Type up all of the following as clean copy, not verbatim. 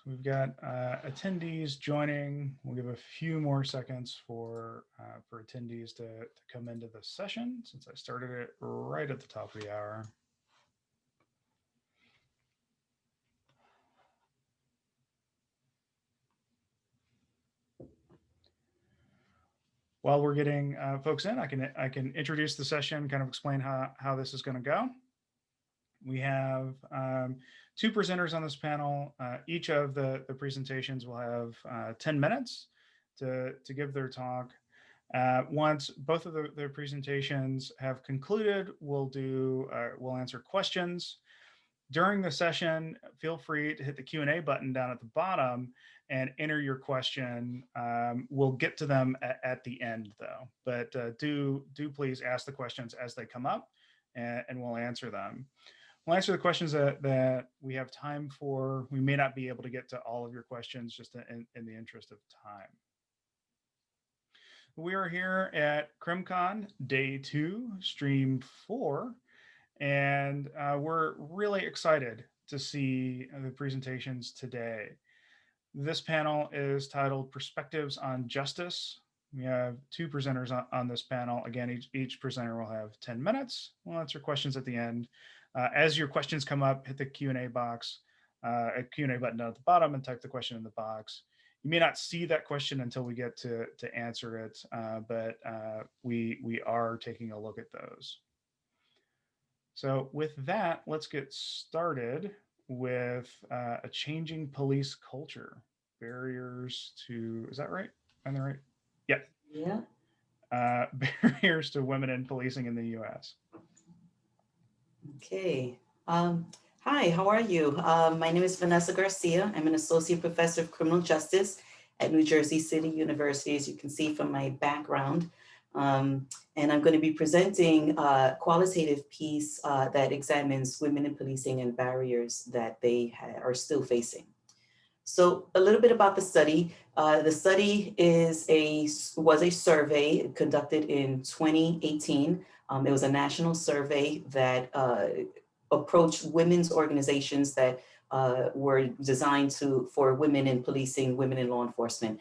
we've got attendees joining. We'll give a few more seconds for attendees to come into the session since I started it right at the top of the hour. While we're getting folks in, I can introduce the session, kind of explain how this is going to go. We have two presenters on this panel. Each of the presentations will have 10 minutes to give their talk. Once both of their presentations have concluded, we'll answer questions. During the session, feel free to hit the Q&A button down at the bottom and enter your question. We'll get to them at the end, though. But do please ask the questions as they come up, and we'll answer them. We'll answer the questions that we have time for. We may not be able to get to all of your questions just in the interest of time. We are here at CrimCon Day 2, Stream 4. And we're really excited to see the presentations today. This panel is titled Perspectives on Justice. We have two presenters on this panel. Again, each presenter will have 10 minutes. We'll answer questions at the end. As your questions come up, hit the Q&A box, a Q&A button down at the bottom and type the question in the box. You may not see that question until we get to answer it, but we are taking a look at those. So with that, let's get started with a changing police culture. Barriers to, is that right? Am I right? Yeah. Yeah. Barriers to women in policing in the U.S. Okay. Hi, how are you? My name is Venessa Garcia. I'm an associate professor of criminal justice at New Jersey City University, as you can see from my background. And I'm going to be presenting a qualitative piece that examines women in policing and barriers that they are still facing. So a little bit about the study. The study was a survey conducted in 2018. It was a national survey that approached women's organizations that were designed for women in policing, women in law enforcement.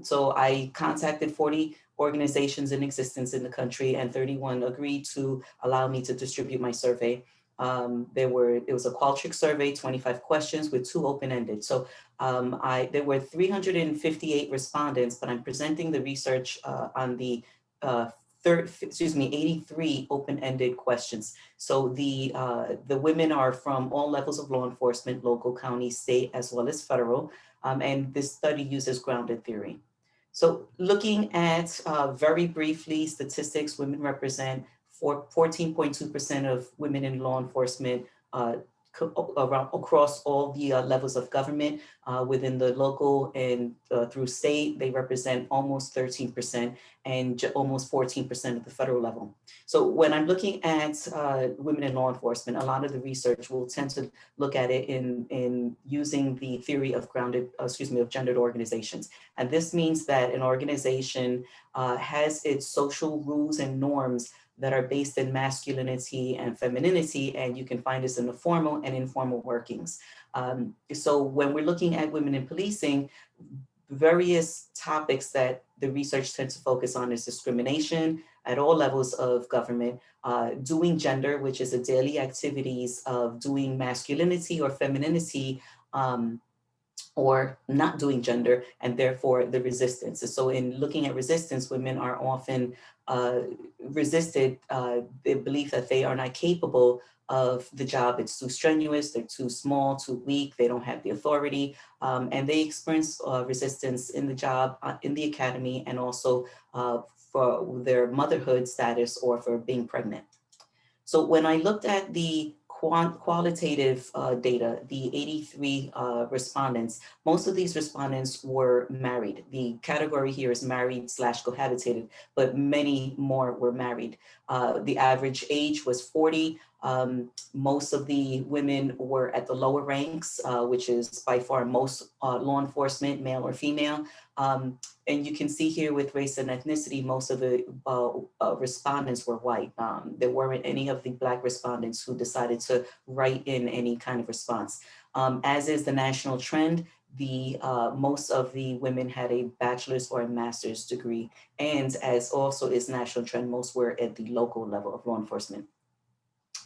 So I contacted 40 organizations in existence in the country, and 31 agreed to allow me to distribute my survey. It was a Qualtrics survey, 25 questions with 2 open-ended. So there were 358 respondents, but I'm presenting the research on the 83 open-ended questions. So the women are from all levels of law enforcement, local, county, state, as well as federal. And this study uses grounded theory. So looking at very briefly statistics, women represent 14.2% of women in law enforcement across all the levels of government. Within the local and through state, they represent almost 13% and almost 14% of the federal level. So when I'm looking at women in law enforcement, a lot of the research will tend to look at it in using the theory of gendered organizations. And this means that an organization has its social rules and norms that are based in masculinity and femininity, and you can find this in the formal and informal workings. So when we're looking at women in policing, various topics that the research tends to focus on is discrimination at all levels of government, doing gender, which is the daily activities of doing masculinity or femininity, or not doing gender, and therefore the resistance. So in looking at resistance, women are often resisted the belief that they are not capable of the job. It's too strenuous, they're too small, too weak, they don't have the authority, and they experience resistance in the job, in the academy, and also for their motherhood status or for being pregnant. So when I looked at the qualitative data, the 83 respondents, most of these respondents were married. The category here is married/cohabitated, but many more were married. The average age was 40. Most of the women were at the lower ranks, which is by far most law enforcement, male or female. And you can see here with race and ethnicity, most of the respondents were white. There weren't any of the Black respondents who decided to write in any kind of response. As is the national trend, most of the women had a bachelor's or a master's degree. And as also is national trend, most were at the local level of law enforcement.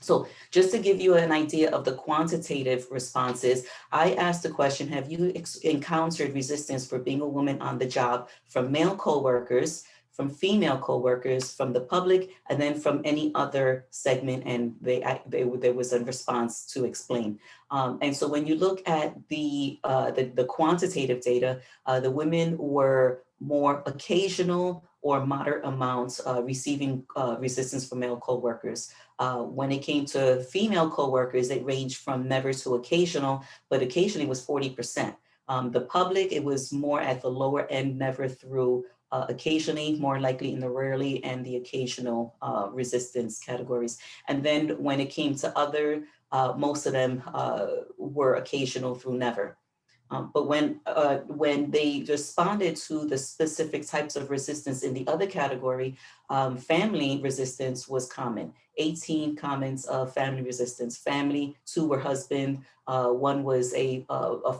So just to give you an idea of the quantitative responses, I asked the question, have you encountered resistance for being a woman on the job from male coworkers, from female coworkers, from the public, and then from any other segment? And there was a response to explain. And so when you look at the quantitative data, the women were more occasional or moderate amounts receiving resistance from male coworkers. When it came to female coworkers, it ranged from never to occasional, but occasionally was 40%. The public, it was more at the lower end, never through occasionally, more likely in the rarely and the occasional resistance categories. And then when it came to other, most of them were occasional through never. But when they responded to the specific types of resistance in the other category, family resistance was common. 18 comments of family resistance. Family, 2 were husband, 1 was a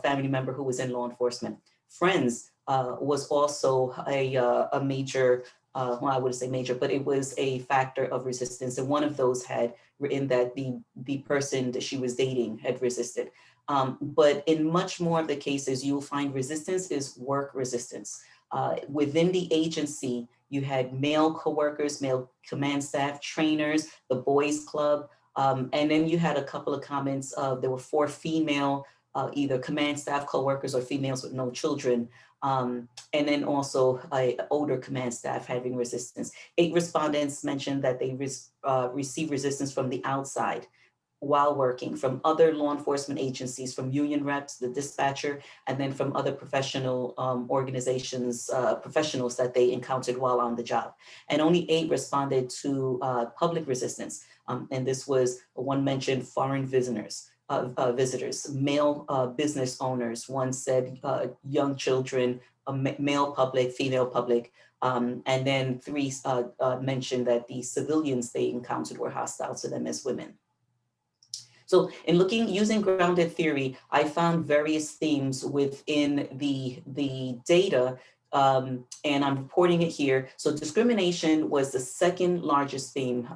family member who was in law enforcement. Friends was also a major, well, I wouldn't say major, but it was a factor of resistance. And one of those had written that the person that she was dating had resisted. But in much more of the cases, you'll find resistance is work resistance. Within the agency, you had male coworkers, male command staff, trainers, the boys club, and then you had a couple of comments. There were 4 female, either command staff coworkers or females with no children. And then also older command staff having resistance. 8 respondents mentioned that they received resistance from the outside while working, from other law enforcement agencies, from union reps, the dispatcher, and then from other professional organizations, professionals that they encountered while on the job. And only 8 responded to public resistance. And this was one mentioned foreign visitors, male business owners. One said young children, male public, female public. And then 3 mentioned that the civilians they encountered were hostile to them as women. So in using grounded theory, I found various themes within the data, and I'm reporting it here. So discrimination was the second largest theme,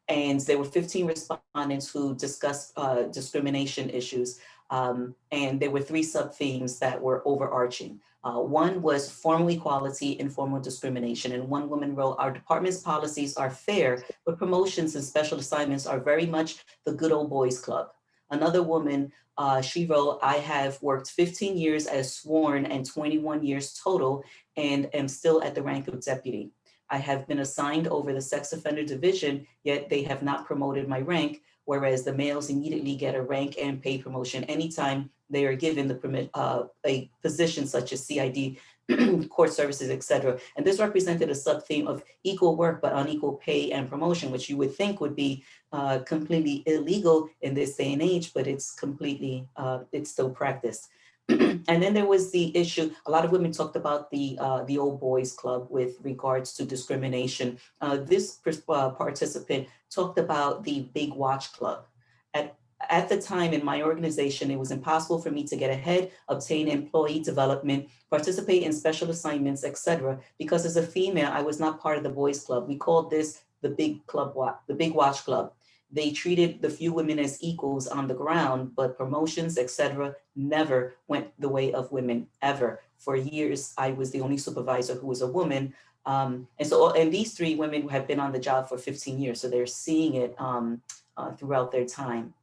and there were 15 respondents who discussed discrimination issues, and there were 3 sub-themes that were overarching. One was formal equality and formal discrimination. And one woman wrote, our department's policies are fair, but promotions and special assignments are very much the good old boys club. Another woman, she wrote, I have worked 15 years as sworn and 21 years total and am still at the rank of deputy. I have been assigned over the sex offender division, yet they have not promoted my rank, whereas the males immediately get a rank and pay promotion anytime they are given a position such as CID, court services, etc. And this represented a sub-theme of equal work, but unequal pay and promotion, which you would think would be completely illegal in this day and age, but it's completely, it's still practiced. And then there was the issue, a lot of women talked about the old boys club with regards to discrimination. This participant talked about the big watch club. At the time in my organization, it was impossible for me to get ahead, obtain employee development, participate in special assignments, etc. Because as a female, I was not part of the boys club. We called this the big watch club. They treated the few women as equals on the ground, but promotions, etc., never went the way of women, ever. For years, I was the only supervisor who was a woman. And these 3 women have been on the job for 15 years, so they're seeing it throughout their time.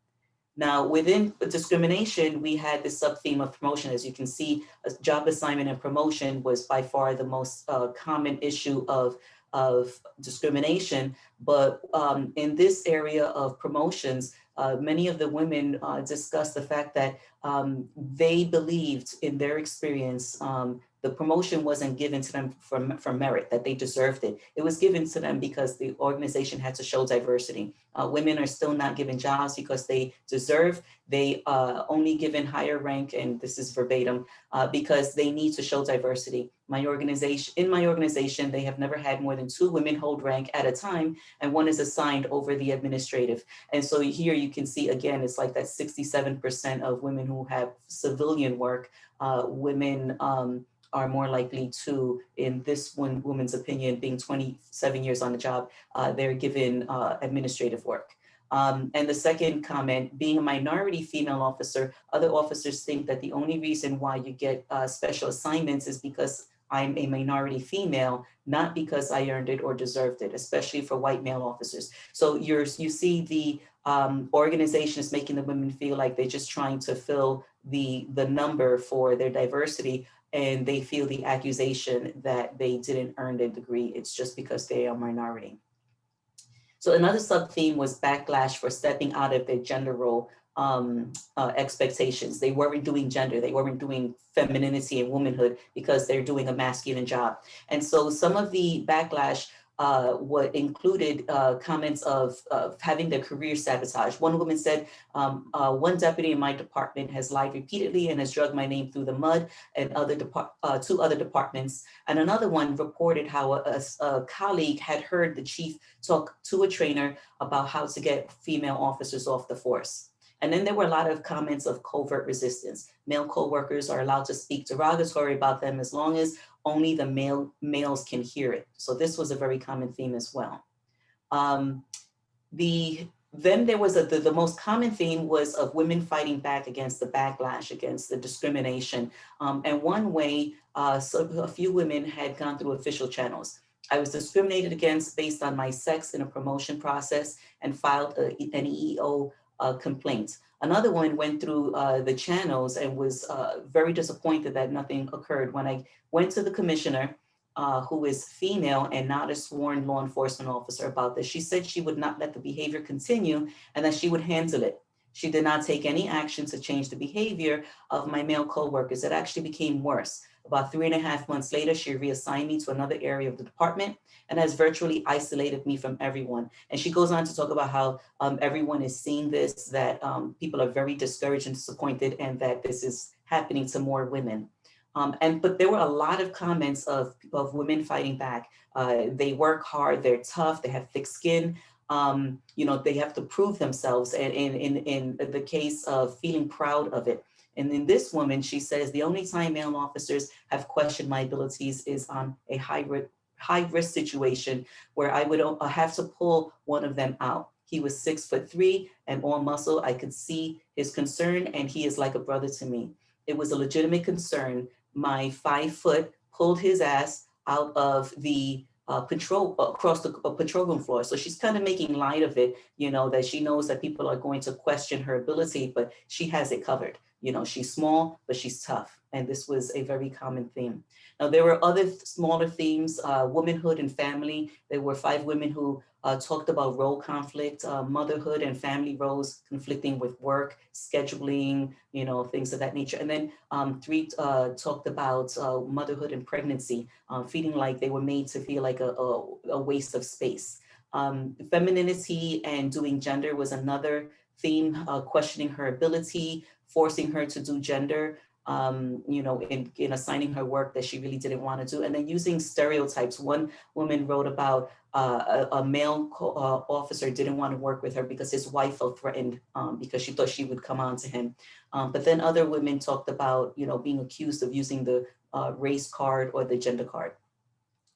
Now, within discrimination, we had this sub-theme of promotion. As you can see, a job assignment and promotion was by far the most common issue of discrimination. But in this area of promotions, many of the women discussed the fact that they believed in their experience The promotion wasn't given to them for merit, that they deserved it. It was given to them because the organization had to show diversity. Women are still not given jobs because they deserve. They only given higher rank, and this is verbatim, because they need to show diversity. In my organization, they have never had more than 2 women hold rank at a time, and one is assigned over the administrative. And so here you can see, again, it's like that 67% of women who have civilian work, women are more likely to, in this one woman's opinion, being 27 years on the job, they're given administrative work. And the second comment, being a minority female officer, other officers think that the only reason why you get special assignments is because I'm a minority female, not because I earned it or deserved it, especially for white male officers. So you see the organization is making the women feel like they're just trying to fill the number for their diversity, and they feel the accusation that they didn't earn their degree. It's just because they are a minority. So another sub-theme was backlash for stepping out of their gender role expectations. They weren't doing gender, they weren't doing femininity and womanhood because they're doing a masculine job. And so some of the backlash what included comments of having their career sabotaged. One woman said, one deputy in my department has lied repeatedly and has dragged my name through the mud, and 2 other departments. And another one reported how a colleague had heard the chief talk to a trainer about how to get female officers off the force. And then there were a lot of comments of covert resistance. Male co-workers are allowed to speak derogatory about them as long as only the males can hear it. So this was a very common theme as well. Then there was the most common theme was of women fighting back against the backlash, against the discrimination. And one way, so a few women had gone through official channels. I was discriminated against based on my sex in a promotion process and filed an EEO complaint. Another one went through the channels and was very disappointed that nothing occurred. When I went to the commissioner, who is female and not a sworn law enforcement officer about this, she said she would not let the behavior continue and that she would handle it. She did not take any action to change the behavior of my male coworkers. It actually became worse. About 3.5 months later, she reassigned me to another area of the department and has virtually isolated me from everyone. And she goes on to talk about how everyone is seeing this, that people are very discouraged and disappointed, and that this is happening to more women. But there were a lot of comments of women fighting back. They work hard, they're tough, they have thick skin. They have to prove themselves, and in the case of feeling proud of it. And in this woman, she says, the only time male officers have questioned my abilities is on a high risk situation where I would have to pull one of them out. He was 6'3" and all muscle. I could see his concern, and he is like a brother to me. It was a legitimate concern. My 5 foot pulled his ass out of the across the patrol room floor. So she's kind of making light of it, that she knows that people are going to question her ability, but she has it covered. She's small, but she's tough. And this was a very common theme. Now, there were other smaller themes, womanhood and family. There were 5 women who talked about role conflict, motherhood and family roles conflicting with work, scheduling, things of that nature. And then 3 talked about motherhood and pregnancy, feeling like they were made to feel like a waste of space. Femininity and doing gender was another theme, questioning her ability, forcing her to do gender, in assigning her work that she really didn't want to do, and then using stereotypes. One woman wrote about a male officer didn't want to work with her because his wife felt threatened because she thought she would come on to him. But then other women talked about, being accused of using the race card or the gender card,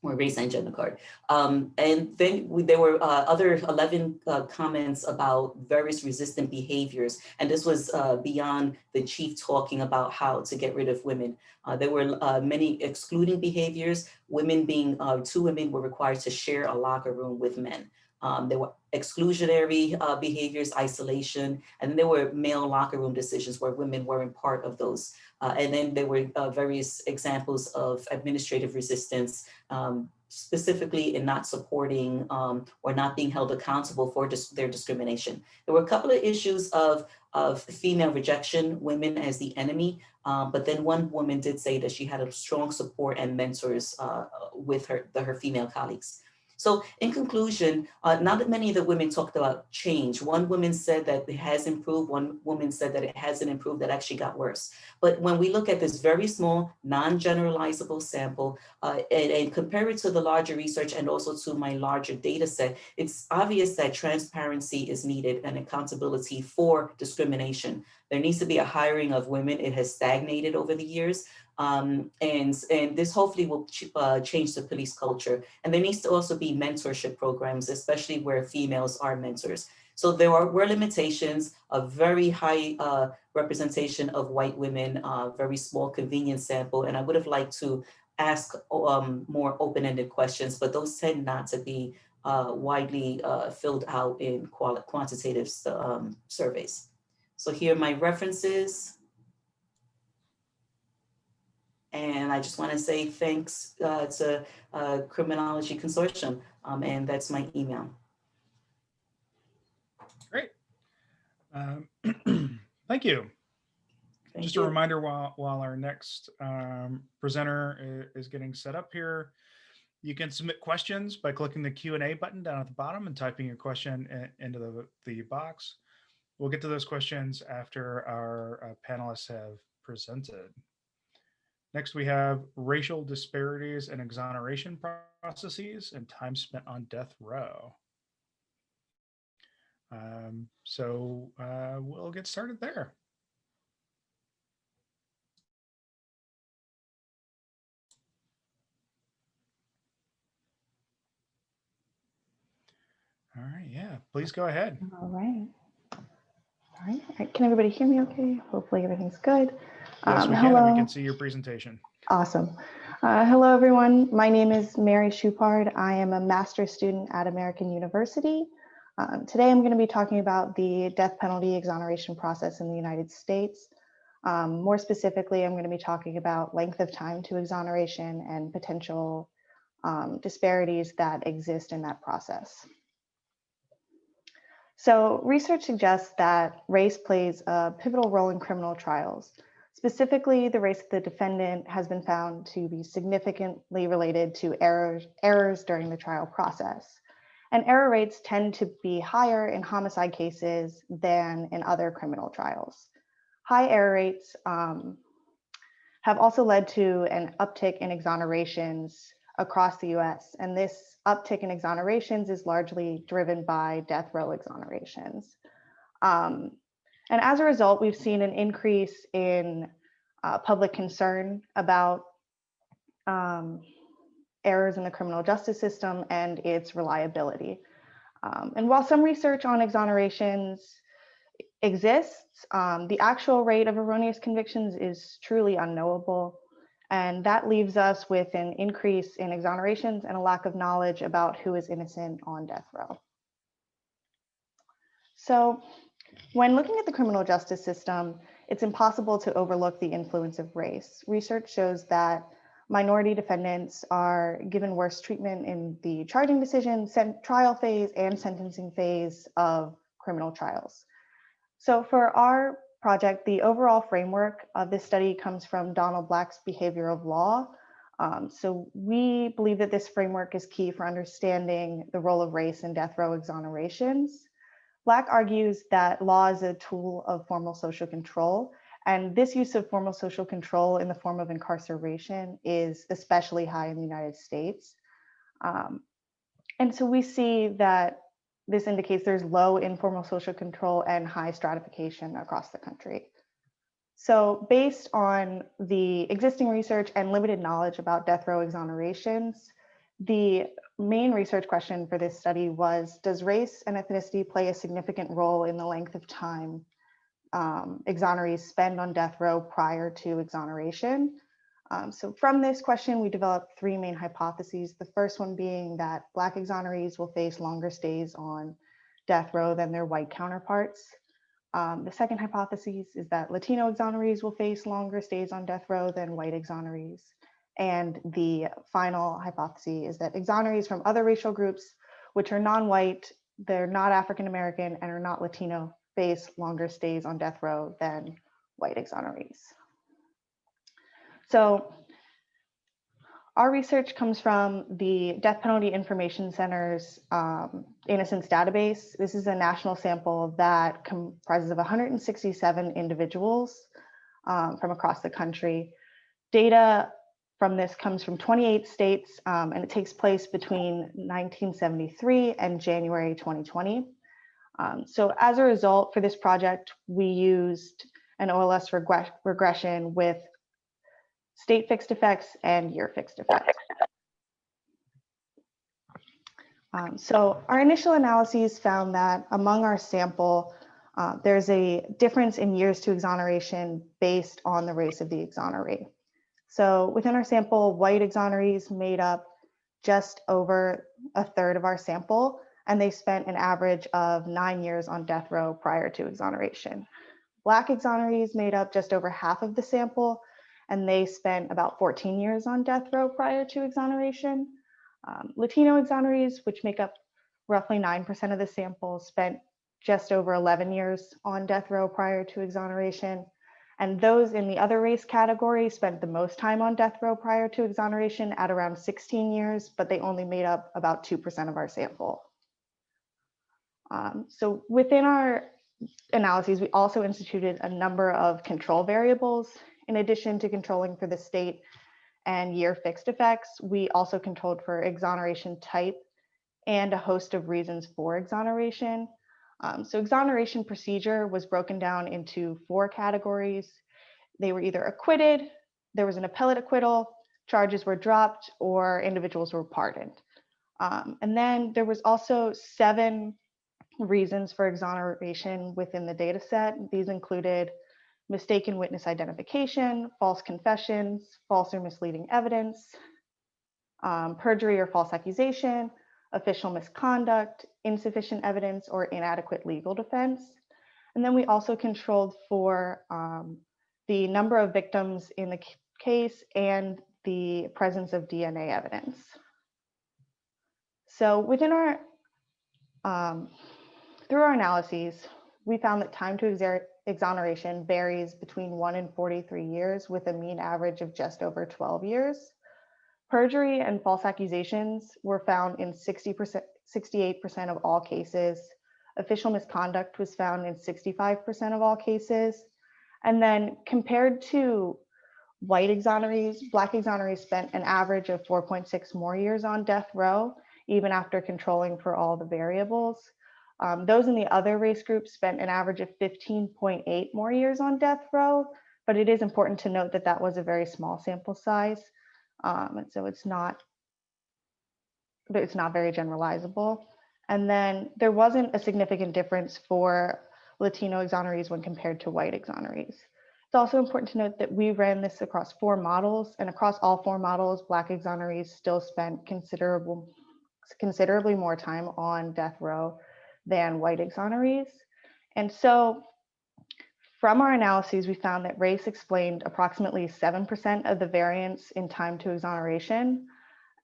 or race and gender card. And then there were other 11 comments about various resistant behaviors. And this was beyond the chief talking about how to get rid of women. There were many excluding behaviors. Women being, 2 women were required to share a locker room with men. There were exclusionary behaviors, isolation, and there were male locker room decisions where women weren't part of those. And then there were various examples of administrative resistance, specifically in not supporting or not being held accountable for their discrimination. There were a couple of issues of female rejection, women as the enemy, but then one woman did say that she had a strong support and mentors with her female colleagues. So in conclusion, not that many of the women talked about change. One woman said that it has improved. One woman said that it hasn't improved, that actually got worse. But when we look at this very small, non-generalizable sample and compare it to the larger research and also to my larger data set, it's obvious that transparency is needed and accountability for discrimination. There needs to be a hiring of women. It has stagnated over the years. And this hopefully will change the police culture. And there needs to also be mentorship programs, especially where females are mentors. So there were limitations, a very high representation of white women, very small convenience sample. And I would have liked to ask more open-ended questions, but those tend not to be widely filled out in quantitative surveys. So here are my references. And I just want to say thanks to Criminology Consortium, and that's my email. Great. Thank you. Just a reminder while our next presenter is getting set up here, you can submit questions by clicking the Q&A button down at the bottom and typing your question into the box. We'll get to those questions after our panelists have presented. Next, we have racial disparities and exoneration processes and time spent on death row. So we'll get started there. All right, yeah, please go ahead. All right. All right. Can everybody hear me okay? Hopefully everything's good. Yes, we can, and we can see your presentation. Awesome. Hello, everyone. My name is Mary Shupard. I am a master's student at American University. Today, I'm going to be talking about the death penalty exoneration process in the United States. More specifically, I'm going to be talking about length of time to exoneration and potential disparities that exist in that process. So research suggests that race plays a pivotal role in criminal trials. Specifically, the race of the defendant has been found to be significantly related to errors during the trial process. And error rates tend to be higher in homicide cases than in other criminal trials. High error rates have also led to an uptick in exonerations across the US. And this uptick in exonerations is largely driven by death row exonerations. And as a result, we've seen an increase in public concern about errors in the criminal justice system and its reliability. And while some research on exonerations exists, the actual rate of erroneous convictions is truly unknowable. And that leaves us with an increase in exonerations and a lack of knowledge about who is innocent on death row. So when looking at the criminal justice system, it's impossible to overlook the influence of race. Research shows that minority defendants are given worse treatment in the charging decision, trial phase, and sentencing phase of criminal trials. So for our project, the overall framework of this study comes from Donald Black's Behavioral Law. So we believe that this framework is key for understanding the role of race in death row exonerations. Black argues that law is a tool of formal social control, and this use of formal social control in the form of incarceration is especially high in the United States. And so we see that this indicates there's low informal social control and high stratification across the country. So based on the existing research and limited knowledge about death row exonerations, the main research question for this study was, does race and ethnicity play a significant role in the length of time exonerees spend on death row prior to exoneration? So from this question, we developed three main hypotheses. The first one being that Black exonerees will face longer stays on death row than their white counterparts. The second hypothesis is that Latino exonerees will face longer stays on death row than white exonerees. And the final hypothesis is that exonerees from other racial groups, which are non-white, they're not African-American, and are not Latino, face longer stays on death row than white exonerees. So our research comes from the Death Penalty Information Center's Innocence Database. This is a national sample that comprises of 167 individuals from across the country. Data from this comes from 28 states, and it takes place between 1973 and January 2020. So as a result, for this project, we used an OLS regression with state fixed effects and year fixed effects. So our initial analyses found that among our sample, there's a difference in years to exoneration based on the race of the exoneree. So within our sample, white exonerees made up just over a third of our sample, and they spent an average of 9 years on death row prior to exoneration. Black exonerees made up just over half of the sample, and they spent about 14 years on death row prior to exoneration. Latino exonerees, which make up roughly 9% of the sample, spent just over 11 years on death row prior to exoneration. And those in the other race category spent the most time on death row prior to exoneration at around 16 years, but they only made up about 2% of our sample. So within our analyses, we also instituted a number of control variables. In addition to controlling for the state and year fixed effects, we also controlled for exoneration type and a host of reasons for exoneration. So exoneration procedure was broken down into 4 categories. They were either acquitted, there was an appellate acquittal, charges were dropped, or individuals were pardoned. And then there was also 7 reasons for exoneration within the data set. These included mistaken witness identification, false confessions, false or misleading evidence, perjury or false accusation, official misconduct, insufficient evidence, or inadequate legal defense. And then we also controlled for the number of victims in the case and the presence of DNA evidence. So within our, through our analyses, we found that time to exoneration varies between 1 and 43 years with a mean average of just over 12 years. Perjury and false accusations were found in 68% of all cases. Official misconduct was found in 65% of all cases. And then compared to white exonerees, Black exonerees spent an average of 4.6 more years on death row, even after controlling for all the variables. Those in the other race groups spent an average of 15.8 more years on death row, but it is important to note that that was a very small sample size. And so it's not very generalizable. And then there wasn't a significant difference for Latino exonerees when compared to white exonerees. It's also important to note that we ran this across 4 models, and across all 4 models, Black exonerees still spent considerably more time on death row than white exonerees. And so from our analyses, we found that race explained approximately 7% of the variance in time to exoneration.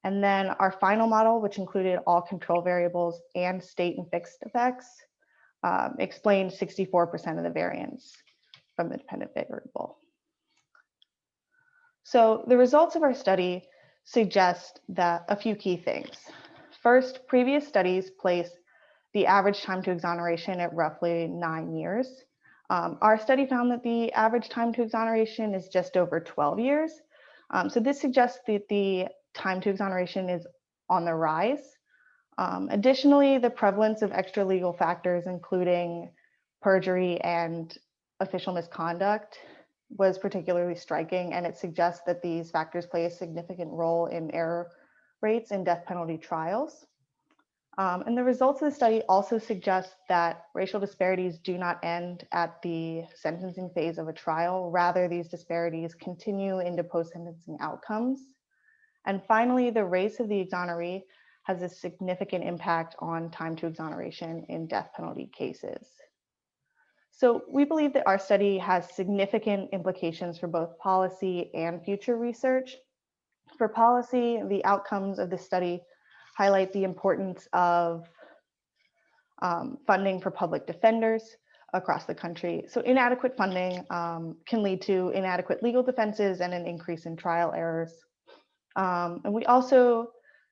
And then our final model, which included all control variables and state and fixed effects, explained 64% of the variance from the dependent variable. So the results of our study suggest that a few key things. First, previous studies placed the average time to exoneration at roughly 9 years. Our study found that the average time to exoneration is just over 12 years. So this suggests that the time to exoneration is on the rise. Additionally, the prevalence of extra legal factors, including perjury and official misconduct, was particularly striking, and it suggests that these factors play a significant role in error rates in death penalty trials. And the results of the study also suggest that racial disparities do not end at the sentencing phase of a trial. Rather, these disparities continue into post-sentencing outcomes. And finally, the race of the exoneree has a significant impact on time to exoneration in death penalty cases. So we believe that our study has significant implications for both policy and future research. For policy, the outcomes of this study highlight the importance of funding for public defenders across the country. So inadequate funding can lead to inadequate legal defenses and an increase in trial errors. And we also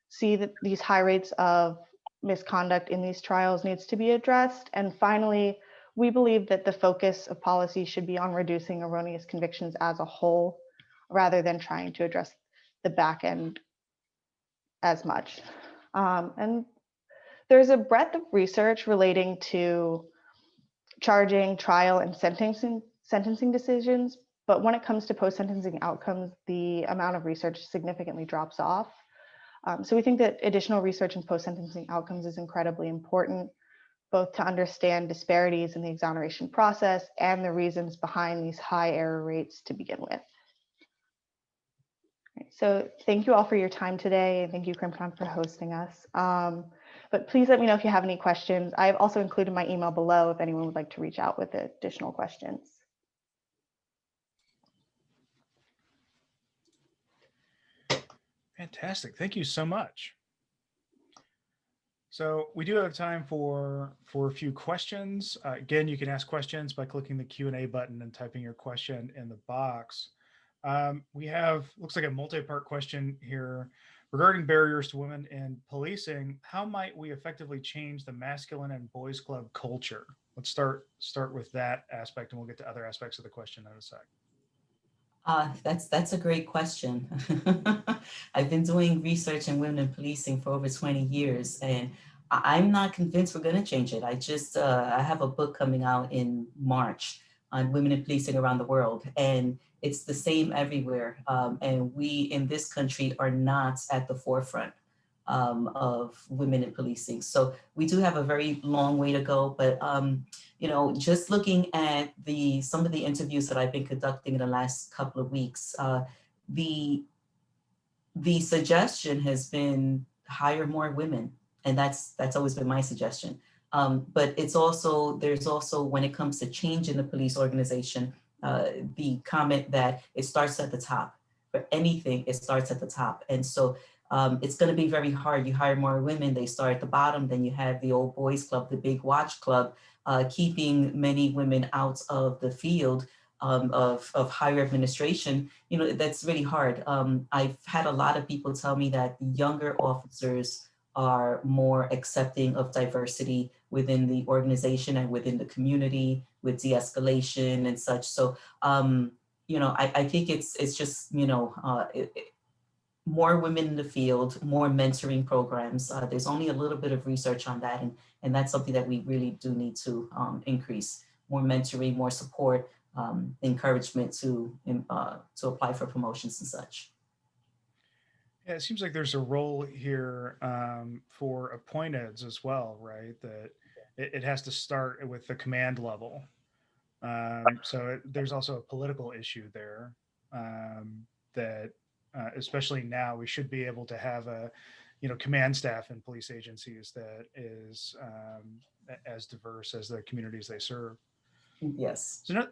see that these high rates of misconduct in these trials needs to be addressed. And finally, we believe that the focus of policy should be on reducing erroneous convictions as a whole, rather than trying to address the back end as much. And there's a breadth of research relating to charging, trial, and sentencing decisions. But when it comes to post-sentencing outcomes, the amount of research significantly drops off. So we think that additional research in post-sentencing outcomes is incredibly important, both to understand disparities in the exoneration process and the reasons behind these high error rates to begin with. So thank you all for your time today. And thank you, CrimCon, for hosting us. But please let me know if you have any questions. I've also included my email below if anyone would like to reach out with additional questions. Fantastic. Thank you so much. So we do have time for a few questions. Again, you can ask questions by clicking the Q&A button and typing your question in the box. We have, looks like a multi-part question here regarding barriers to women in policing. How might we effectively change the masculine and boys club culture? Let's start with that aspect, and we'll get to other aspects of the question in a sec. That's a great question. I've been doing research in women in policing for over 20 years, and I'm not convinced we're going to change it. I have a book coming out in March on women in policing around the world, and it's the same everywhere. And we in this country are not at the forefront of women in policing. So we do have a very long way to go, but you know, just looking at some of the interviews that I've been conducting in the last couple of weeks, the suggestion has been hire more women, and that's always been my suggestion. But there's also when it comes to change in the police organization, the comment that it starts at the top. For anything, it starts at the top, and so it's going to be very hard. You hire more women, they start at the bottom. Then you have the old boys club, the big watch club, keeping many women out of the field of higher administration. You know, that's really hard. I've had a lot of people tell me that younger officers are more accepting of diversity within the organization and within the community with de-escalation and such. So, you know, I think it's just, you know, more women in the field, more mentoring programs. There's only a little bit of research on that, and that's something that we really do need to increase. More mentoring, more support, encouragement to apply for promotions and such. Yeah, it seems like there's a role here for appointeds as well, right? That it has to start with the command level. So there's also a political issue there that especially now we should be able to have a, you know, command staff in police agencies that is as diverse as the communities they serve. Yes. So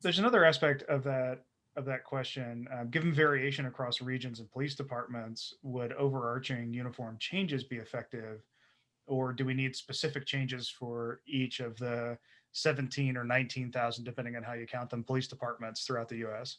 there's another aspect of that question. Given variation across regions and police departments, would overarching uniform changes be effective, or do we need specific changes for each of the 17 or 19,000, depending on how you count them, police departments throughout the U.S.?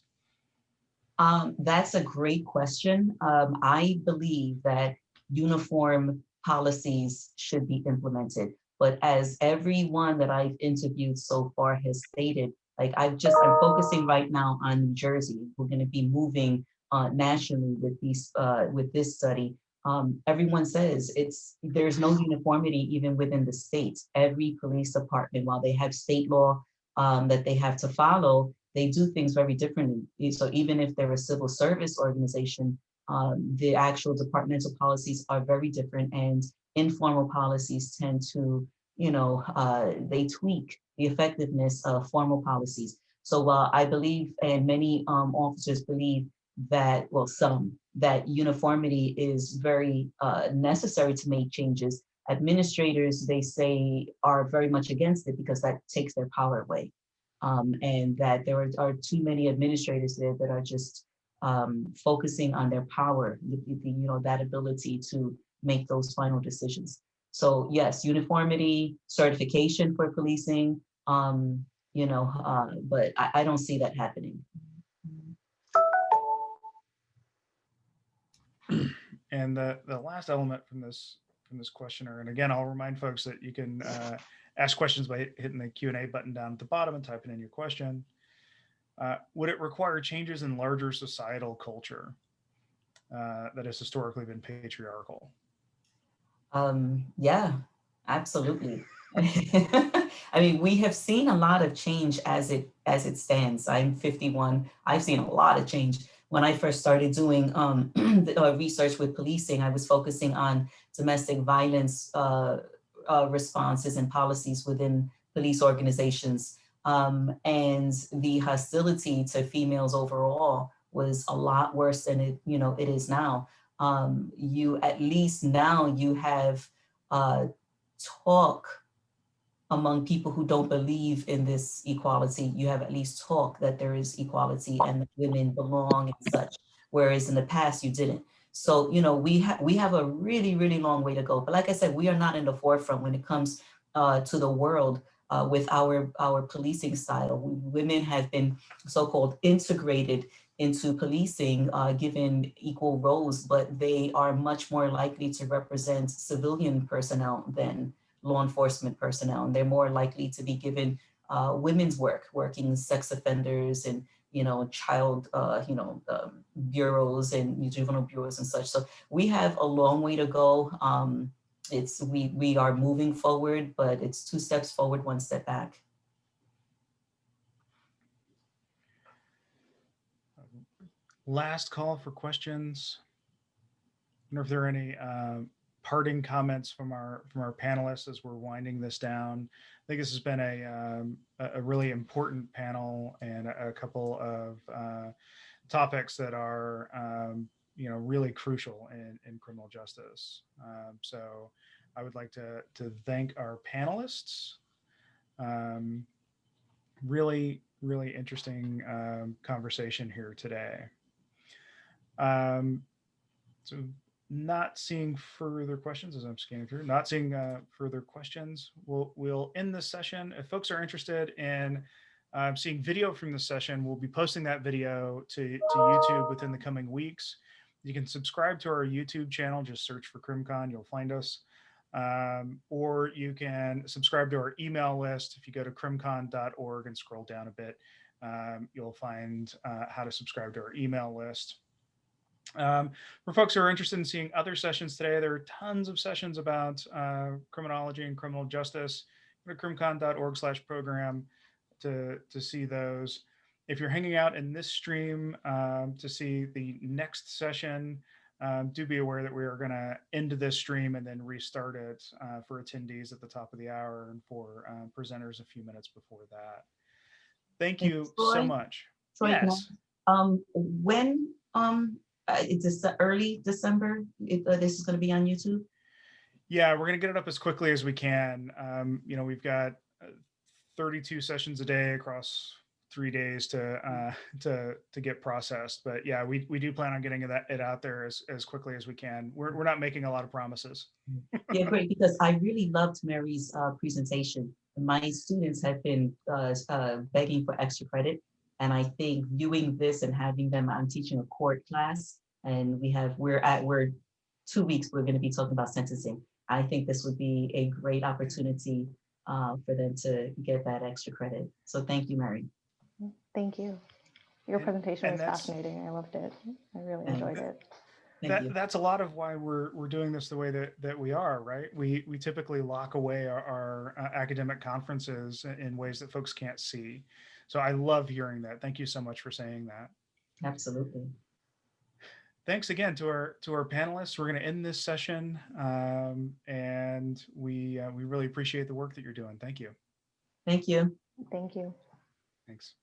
That's a great question. I believe that uniform policies should be implemented, but as everyone that I've interviewed so far has stated, like I'm focusing right now on New Jersey. We're going to be moving nationally with this study. Everyone says there's no uniformity even within the states. Every police department, while they have state law that they have to follow, they do things very differently. So even if they're a civil service organization, the actual departmental policies are very different, and informal policies tend to, you know, they tweak the effectiveness of formal policies. So while I believe, and many officers believe that, well, some, that uniformity is very necessary to make changes, administrators, they say, are very much against it because that takes their power away. And that there are too many administrators there that are just focusing on their power, that ability to make those final decisions. So yes, uniformity, certification for policing, but I don't see that happening. And the last element from this questioner, and again, I'll remind folks that you can ask questions by hitting the Q&A button down at the bottom and typing in your question. Would it require changes in larger societal culture that has historically been patriarchal? Yeah, absolutely. I mean, we have seen a lot of change as it stands. I'm 51. I've seen a lot of change. When I first started doing research with policing, I was focusing on domestic violence responses and policies within police organizations. And the hostility to females overall was a lot worse than it is now. You at least now you have talk among people who don't believe in this equality. You have at least talk that there is equality and that women belong and such, whereas in the past you didn't. So, we have a really, really long way to go. But like I said, we are not in the forefront when it comes to the world with our policing style. Women have been so-called integrated into policing, given equal roles, but they are much more likely to represent civilian personnel than law enforcement personnel. And they're more likely to be given women's work, working sex offenders and, child, bureaus and juvenile bureaus and such. So we have a long way to go. We are moving forward, but it's 2 steps forward, 1 step back. Last call for questions. I wonder if there are any parting comments from our panelists as we're winding this down. I think this has been a really important panel and a couple of topics that are really crucial in criminal justice. So I would like to thank our panelists. Really interesting conversation here today. So not seeing further questions as I'm scanning through, not seeing further questions. We'll end this session. If folks are interested in seeing video from the session, we'll be posting that video to YouTube within the coming weeks. You can subscribe to our YouTube channel, just search for CrimCon, you'll find us. Or you can subscribe to our email list. If you go to crimcon.org and scroll down a bit, you'll find how to subscribe to our email list. For folks who are interested in seeing other sessions today, there are tons of sessions about criminology and criminal justice. Go to crimcon.org/program to see those. If you're hanging out in this stream to see the next session, do be aware that we are going to end this stream and then restart it for attendees at the top of the hour and for presenters a few minutes before that. Thank you so much. Troy, yes. When it's early December, this is going to be on YouTube? Yeah, we're going to get it up as quickly as we can. We've got 32 sessions a day across 3 days to get processed. But yeah, we do plan on getting it out there as quickly as we can. We're not making a lot of promises. Yeah, great, because I really loved Mary's presentation. My students have been begging for extra credit. And I think viewing this and having them, I'm teaching a court class, and we're 2 weeks, we're going to be talking about sentencing. I think this would be a great opportunity for them to get that extra credit. So thank you, Mary. Thank you. Your presentation was fascinating. I loved it. I really enjoyed it. That's a lot of why we're doing this the way that we are, right? We typically lock away our academic conferences in ways that folks can't see. So I love hearing that. Thank you so much for saying that. Absolutely. Thanks again to our panelists. We're going to end this session, and we really appreciate the work that you're doing. Thank you. Thank you. Thank you. Thanks.